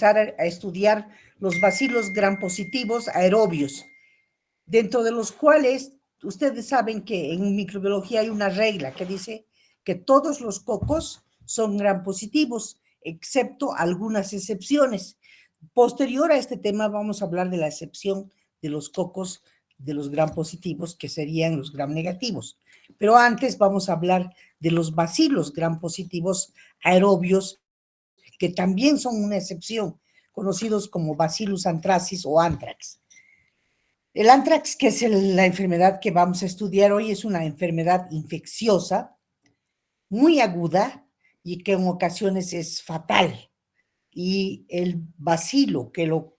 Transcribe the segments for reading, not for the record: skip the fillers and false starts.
a estudiar los bacilos gram positivos aerobios, dentro de los cuales ustedes saben que en microbiología hay una regla que dice que todos los cocos son gram positivos, excepto algunas excepciones. Posterior a este tema vamos a hablar de la excepción de los cocos de los gram positivos, que serían los gram negativos. Pero antes vamos a hablar de los bacilos gram positivos aerobios, que también son una excepción, conocidos como Bacillus anthracis o anthrax. El anthrax, que es la enfermedad que vamos a estudiar hoy, es una enfermedad infecciosa, muy aguda y que en ocasiones es fatal. Y el bacilo que lo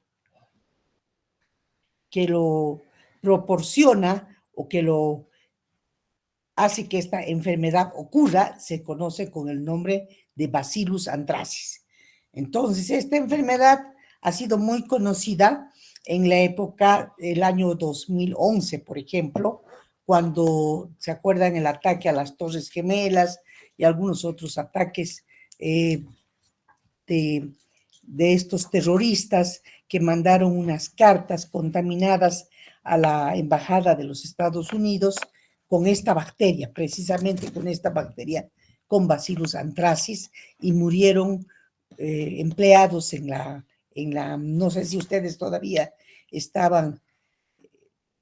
proporciona o que lo hace que esta enfermedad ocurra se conoce con el nombre de Bacillus anthracis. Entonces, esta enfermedad ha sido muy conocida en la época del año 2011, por ejemplo, cuando se acuerdan el ataque a las Torres Gemelas y algunos otros ataques de estos terroristas que mandaron unas cartas contaminadas a la embajada de los Estados Unidos con esta bacteria, precisamente con esta bacteria, con Bacillus anthracis, y murieron empleados no sé si ustedes todavía estaban,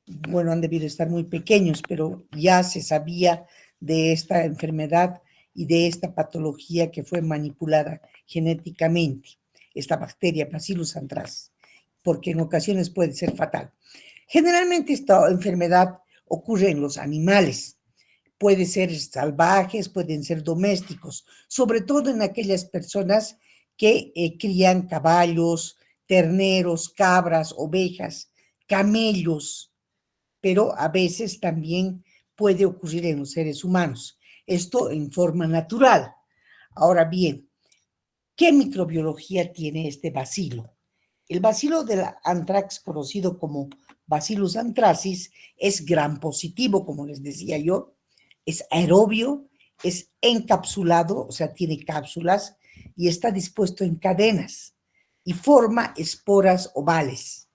bueno, han debido estar muy pequeños, pero ya se sabía de esta enfermedad y de esta patología que fue manipulada genéticamente, esta bacteria Bacillus anthracis, porque en ocasiones puede ser fatal. Generalmente esta enfermedad ocurre en los animales, puede ser salvajes, pueden ser domésticos, sobre todo en aquellas personas que crían caballos, terneros, cabras, ovejas, camellos, pero a veces también puede ocurrir en los seres humanos. Esto en forma natural. Ahora bien, ¿qué microbiología tiene este bacilo? El bacilo del anthrax, conocido como Bacillus anthracis, es gram positivo, como les decía yo, es aerobio, es encapsulado, o sea, tiene cápsulas y está dispuesto en cadenas y forma esporas ovales.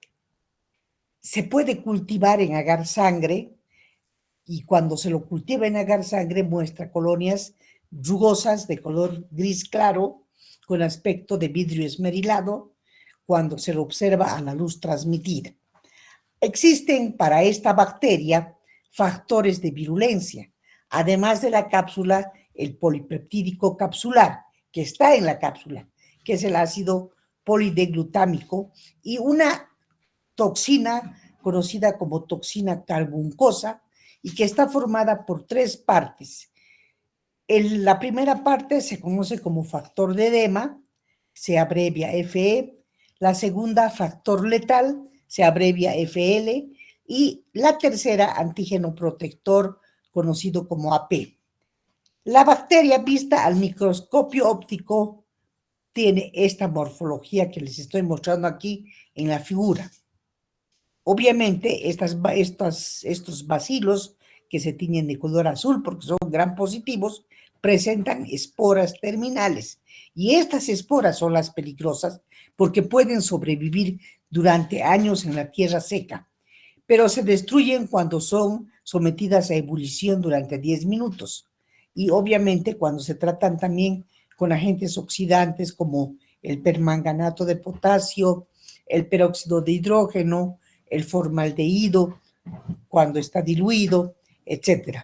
Se puede cultivar en agar sangre y cuando se lo cultiva en agar sangre muestra colonias rugosas de color gris claro con aspecto de vidrio esmerilado cuando se lo observa a la luz transmitida. Existen para esta bacteria factores de virulencia, además de la cápsula, el polipeptídico capsular, que está en la cápsula, que es el ácido polideglutámico, y una toxina conocida como toxina carbuncosa, y que está formada por tres partes. La primera parte se conoce como factor de edema, se abrevia FE. La segunda, factor letal, se abrevia FL. Y la tercera, antígeno protector, conocido como AP. La bacteria vista al microscopio óptico tiene esta morfología que les estoy mostrando aquí en la figura. Obviamente, estos bacilos que se tiñen de color azul porque son gram positivos, presentan esporas terminales. Y estas esporas son las peligrosas porque pueden sobrevivir durante años en la tierra seca, pero se destruyen cuando son sometidas a ebullición durante 10 minutos. Y obviamente cuando se tratan también con agentes oxidantes como el permanganato de potasio, el peróxido de hidrógeno, el formaldehído, cuando está diluido, etc.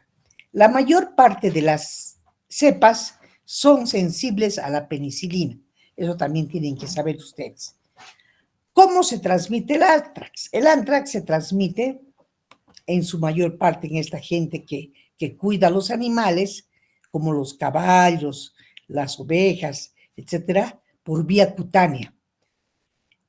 La mayor parte de las cepas son sensibles a la penicilina. Eso también tienen que saber ustedes. ¿Cómo se transmite el anthrax? El anthrax se transmite en su mayor parte en esta gente que cuida a los animales, como los caballos, las ovejas, etcétera, por vía cutánea.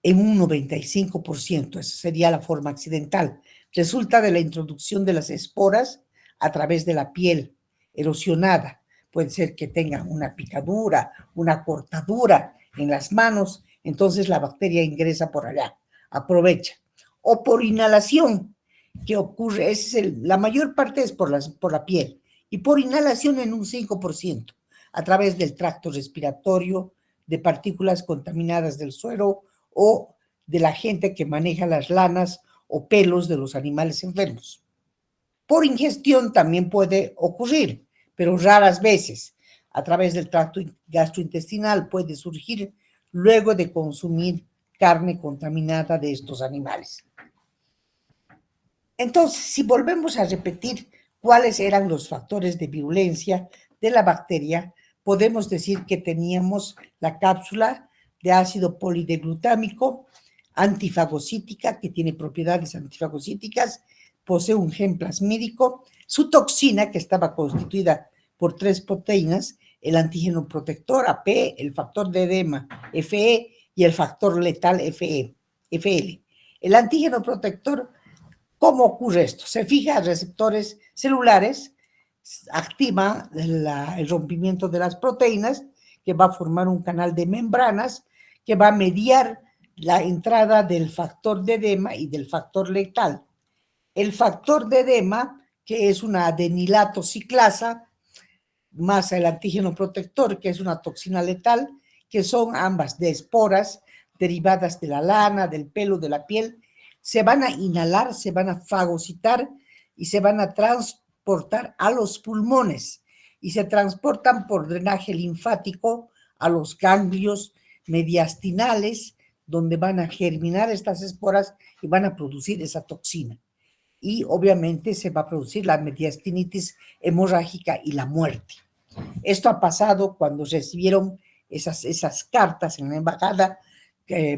En un 95%, esa sería la forma accidental. Resulta de la introducción de las esporas a través de la piel erosionada. Puede ser que tenga una picadura, una cortadura en las manos, entonces la bacteria ingresa por allá, aprovecha. O por inhalación, que ocurre, la mayor parte es por la piel, y por inhalación en un 5%, a través del tracto respiratorio, de partículas contaminadas del suelo o de la gente que maneja las lanas o pelos de los animales enfermos. Por ingestión también puede ocurrir, pero raras veces. A través del tracto gastrointestinal puede surgir luego de consumir carne contaminada de estos animales. Entonces, si volvemos a repetir cuáles eran los factores de virulencia de la bacteria, podemos decir que teníamos la cápsula de ácido polideglutámico antifagocítica, que tiene propiedades antifagocíticas, posee un gen plasmídico, su toxina, que estaba constituida por 3 proteínas, el antígeno protector AP, el factor de edema FE y el factor letal FL. El antígeno protector, ¿cómo ocurre esto? Se fija a receptores celulares, activa el rompimiento de las proteínas, que va a formar un canal de membranas, que va a mediar la entrada del factor de edema y del factor letal. El factor de edema, que es una adenilato ciclasa, más el antígeno protector, que es una toxina letal, que son ambas de esporas derivadas de la lana, del pelo, de la piel, se van a inhalar, se van a fagocitar y se van a transportar a los pulmones y se transportan por drenaje linfático a los ganglios mediastinales, donde van a germinar estas esporas y van a producir esa toxina. Y obviamente se va a producir la mediastinitis hemorrágica y la muerte. Esto ha pasado cuando recibieron esas cartas en la embajada,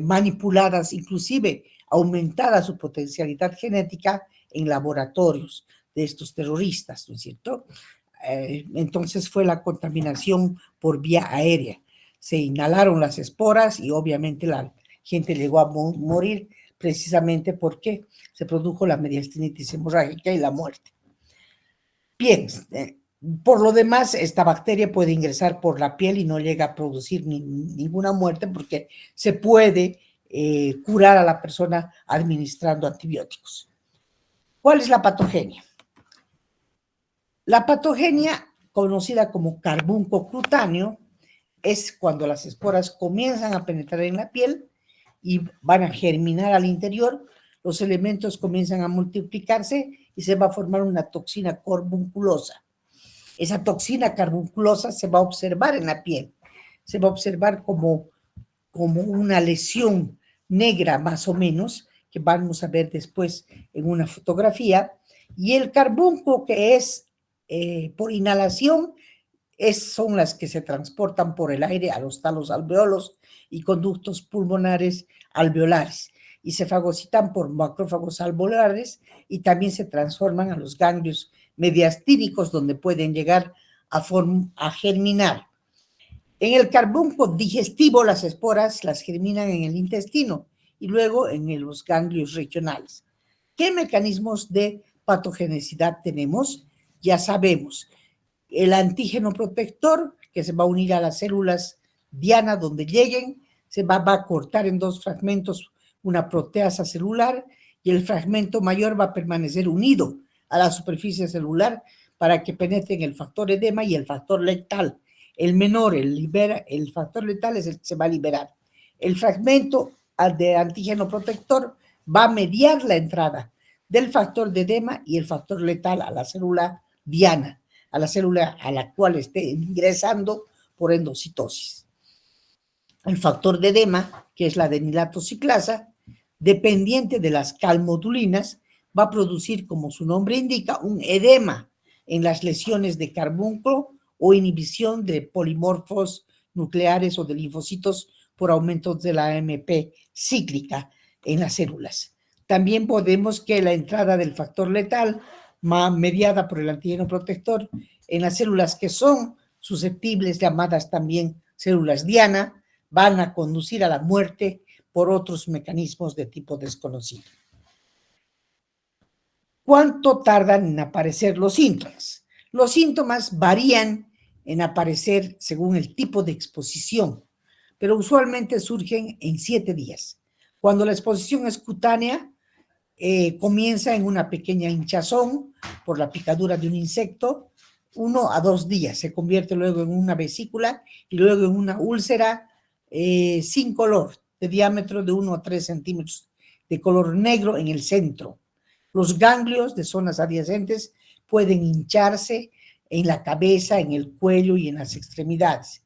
manipuladas, inclusive aumentada su potencialidad genética en laboratorios de estos terroristas, ¿no es cierto? Entonces fue la contaminación por vía aérea. Se inhalaron las esporas y obviamente la gente llegó a morir precisamente porque se produjo la mediastinitis hemorrágica y la muerte. Bien, por lo demás, esta bacteria puede ingresar por la piel y no llega a producir ninguna muerte porque se puede curar a la persona administrando antibióticos. ¿Cuál es la patogenia? La patogenia, conocida como carbunco cutáneo, es cuando las esporas comienzan a penetrar en la piel y van a germinar al interior, los elementos comienzan a multiplicarse y se va a formar una toxina carbunculosa. Esa toxina carbunculosa se va a observar en la piel, se va a observar como una lesión negra más o menos, que vamos a ver después en una fotografía, y el carbunco que es por inhalación son las que se transportan por el aire a los talos alveolos y conductos pulmonares alveolares y se fagocitan por macrófagos alveolares y también se transforman a los ganglios mediastínicos donde pueden llegar a germinar. En el carbunco digestivo las esporas las germinan en el intestino y luego en los ganglios regionales. ¿Qué mecanismos de patogenicidad tenemos? Ya sabemos, el antígeno protector que se va a unir a las células diana donde lleguen, se va a cortar en 2 fragmentos una proteasa celular y el fragmento mayor va a permanecer unido a la superficie celular para que penetren el factor edema y el factor letal. El menor, el factor letal es el que se va a liberar. El fragmento de antígeno protector va a mediar la entrada del factor de edema y el factor letal a la célula diana, a la célula a la cual esté ingresando por endocitosis. El factor de edema, que es la adenilato ciclasa, dependiente de las calmodulinas, va a producir, como su nombre indica, un edema en las lesiones de carbúnculo o inhibición de polimorfos nucleares o de linfocitos por aumentos de la AMP cíclica en las células. También podemos que la entrada del factor letal, mediada por el antígeno protector, en las células que son susceptibles, llamadas también células diana, van a conducir a la muerte por otros mecanismos de tipo desconocido. ¿Cuánto tardan en aparecer los síntomas? Los síntomas varían en aparecer según el tipo de exposición, pero usualmente surgen en 7 días. Cuando la exposición es cutánea, comienza en una pequeña hinchazón por la picadura de un insecto, 1 a 2 días, se convierte luego en una vesícula y luego en una úlcera sin color, de diámetro de 1 a 3 centímetros, de color negro en el centro. Los ganglios de zonas adyacentes pueden hincharse en la cabeza, en el cuello y en las extremidades.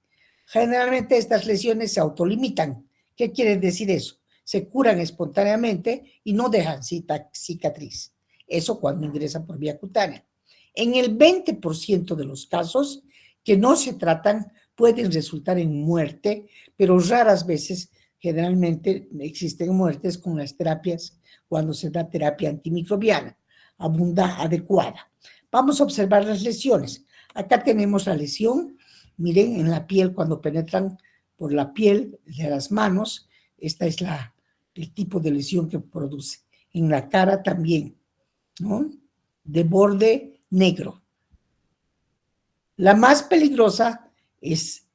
Generalmente estas lesiones se autolimitan. ¿Qué quiere decir eso? Se curan espontáneamente y no dejan cicatriz. Eso cuando ingresa por vía cutánea. En el 20% de los casos que no se tratan pueden resultar en muerte, pero raras veces, generalmente existen muertes con las terapias cuando se da terapia antimicrobiana, adecuada. Vamos a observar las lesiones. Acá tenemos la lesión, miren, en la piel cuando penetran por la piel de las manos, esta es el tipo de lesión que produce. En la cara también, ¿no? De borde negro. La más peligrosa es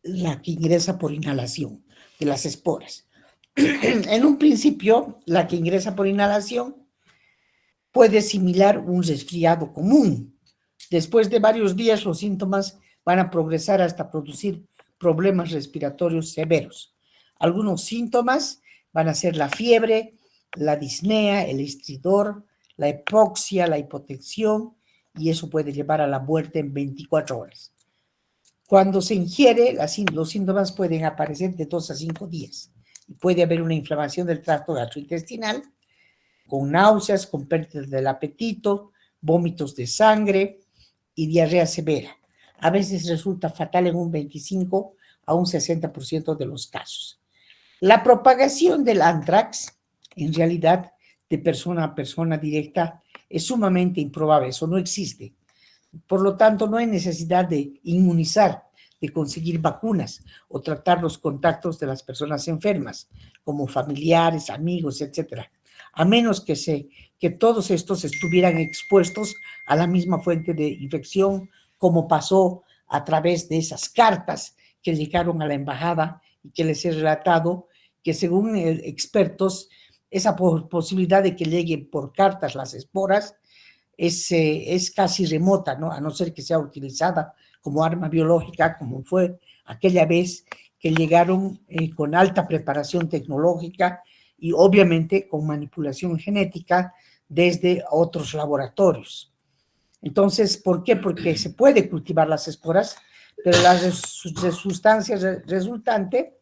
la que ingresa por inhalación de las esporas. En un principio, la que ingresa por inhalación puede similar un resfriado común. Después de varios días, los síntomas van a progresar hasta producir problemas respiratorios severos. Algunos síntomas van a ser la fiebre, la disnea, el estridor, la hipoxia, la hipotensión, y eso puede llevar a la muerte en 24 horas. Cuando se ingiere, los síntomas pueden aparecer de 2 a 5 días. Y puede haber una inflamación del tracto gastrointestinal, con náuseas, con pérdida del apetito, vómitos de sangre y diarrea severa. A veces resulta fatal en un 25 a un 60% de los casos. La propagación del anthrax, en realidad, de persona a persona directa, es sumamente improbable, eso no existe. Por lo tanto, no hay necesidad de inmunizar, de conseguir vacunas o tratar los contactos de las personas enfermas, como familiares, amigos, etcétera, a menos que todos estos estuvieran expuestos a la misma fuente de infección, como pasó a través de esas cartas que llegaron a la embajada y que les he relatado, que según expertos, esa posibilidad de que lleguen por cartas las esporas es casi remota, ¿no? A no ser que sea utilizada como arma biológica, como fue aquella vez que llegaron con alta preparación tecnológica y obviamente con manipulación genética desde otros laboratorios. Entonces, ¿por qué? Porque se puede cultivar las esporas, pero la sustancia resultante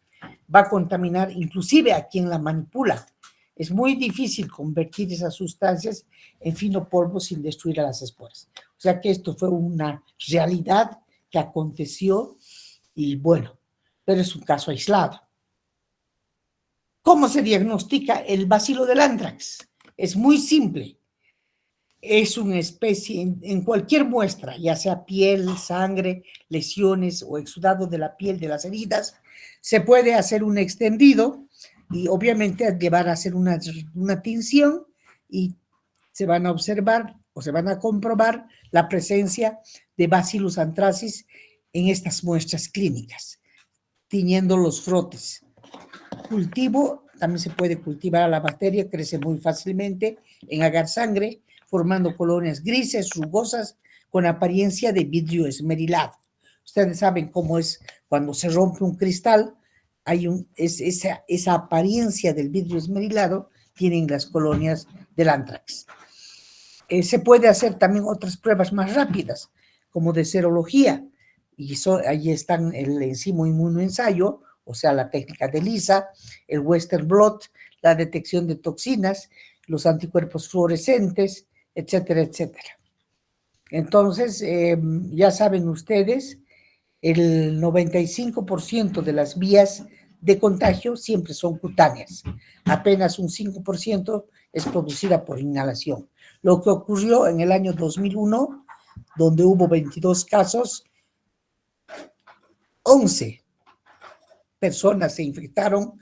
va a contaminar inclusive a quien la manipula. Es muy difícil convertir esas sustancias en fino polvo sin destruir a las esporas. O sea que esto fue una realidad que aconteció y bueno, pero es un caso aislado. ¿Cómo se diagnostica el bacilo del anthrax? Es muy simple. Es una especie en cualquier muestra, ya sea piel, sangre, lesiones o exudado de la piel de las heridas, se puede hacer un extendido y obviamente llevar a hacer una tinción y se van a observar o se van a comprobar la presencia de Bacillus anthracis en estas muestras clínicas, tiñendo los frotes. Cultivo, también se puede cultivar a la bacteria, crece muy fácilmente en agar sangre, formando colonias grises, rugosas, con apariencia de vidrio esmerilado. Ustedes saben cómo es cuando se rompe un cristal, esa apariencia del vidrio esmerilado tienen las colonias del anthrax. Se puede hacer también otras pruebas más rápidas, como de serología, y ahí están el enzimo inmunoensayo, o sea, la técnica de ELISA, el Western blot, la detección de toxinas, los anticuerpos fluorescentes, etcétera, etcétera. Entonces, ya saben ustedes, el 95% de las vías de contagio siempre son cutáneas. Apenas un 5% es producida por inhalación. Lo que ocurrió en el año 2001, donde hubo 22 casos, 11 personas se infectaron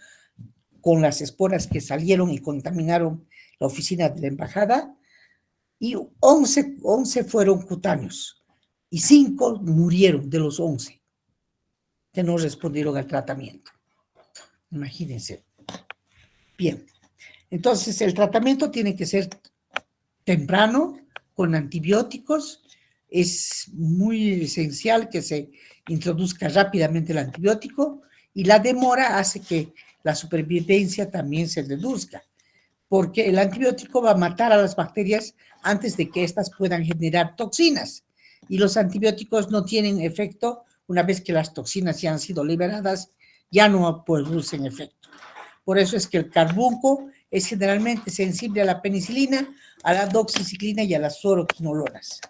con las esporas que salieron y contaminaron la oficina de la embajada, y 11 fueron cutáneos, y 5 murieron de los 11 que no respondieron al tratamiento. Imagínense. Bien, entonces el tratamiento tiene que ser temprano, con antibióticos. Es muy esencial que se introduzca rápidamente el antibiótico Y la demora hace que la supervivencia también se reduzca, porque el antibiótico va a matar a las bacterias antes de que éstas puedan generar toxinas. Y los antibióticos no tienen efecto una vez que las toxinas ya han sido liberadas, ya no producen efecto. Por eso es que el carbunco es generalmente sensible a la penicilina, a la doxiciclina y a las fluoroquinolonas.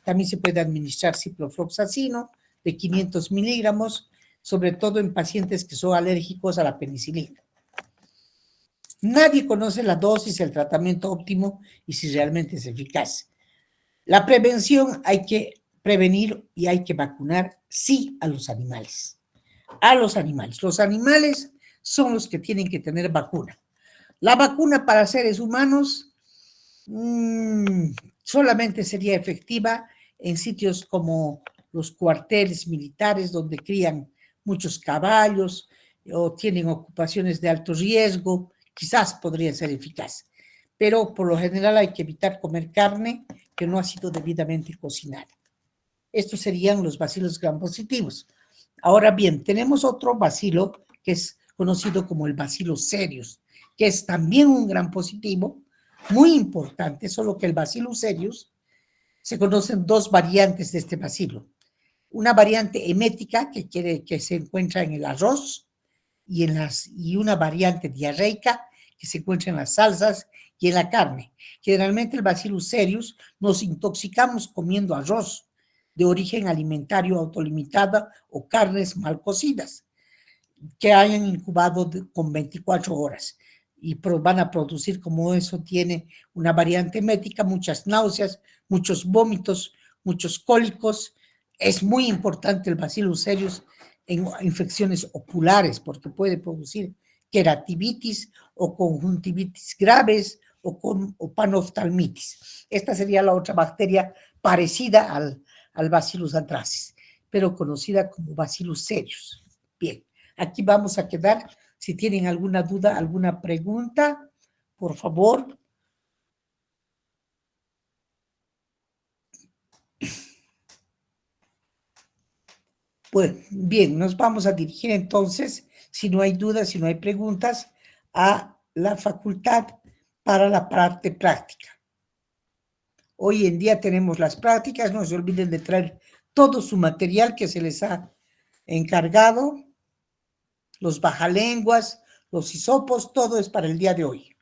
También se puede administrar ciprofloxacino de 500 miligramos, sobre todo en pacientes que son alérgicos a la penicilina. Nadie conoce la dosis, el tratamiento óptimo y si realmente es eficaz. La prevención, hay que prevenir y hay que vacunar, sí, a los animales. A los animales. Los animales son los que tienen que tener vacuna. La vacuna para seres humanos solamente sería efectiva en sitios como los cuarteles militares donde crían muchos caballos o tienen ocupaciones de alto riesgo, quizás podría ser eficaz. Pero por lo general hay que evitar comer carne que no ha sido debidamente cocinada. Estos serían los bacilos gram positivos. Ahora bien, tenemos otro bacilo que es conocido como el bacillus cereus, que es también un gran positivo, muy importante, solo que el bacillus cereus se conocen dos variantes de este bacilo. Una variante emética, que se encuentra en el arroz, y una variante diarreica, que se encuentra en las salsas y en la carne. Generalmente el bacillus cereus nos intoxicamos comiendo arroz de origen alimentario autolimitado o carnes mal cocidas que hayan incubado con 24 horas y van a producir, como eso tiene una variante médica, muchas náuseas, muchos vómitos, muchos cólicos. Es muy importante el bacillus cereus en infecciones oculares porque puede producir querativitis o conjuntivitis graves o panoftalmitis. Esta sería la otra bacteria parecida al Bacillus anthracis, pero conocida como Bacillus cereus. Bien. Aquí vamos a quedar. Si tienen alguna duda, alguna pregunta, por favor. Pues bien, nos vamos a dirigir entonces, si no hay dudas, si no hay preguntas, a la facultad para la parte práctica. Hoy en día tenemos las prácticas, no se olviden de traer todo su material que se les ha encargado, los bajalenguas, los hisopos, todo es para el día de hoy.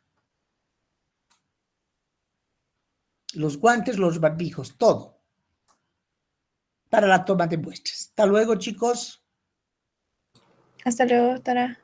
Los guantes, los barbijos, todo para la toma de muestras. Hasta luego, chicos. Hasta luego, doctora.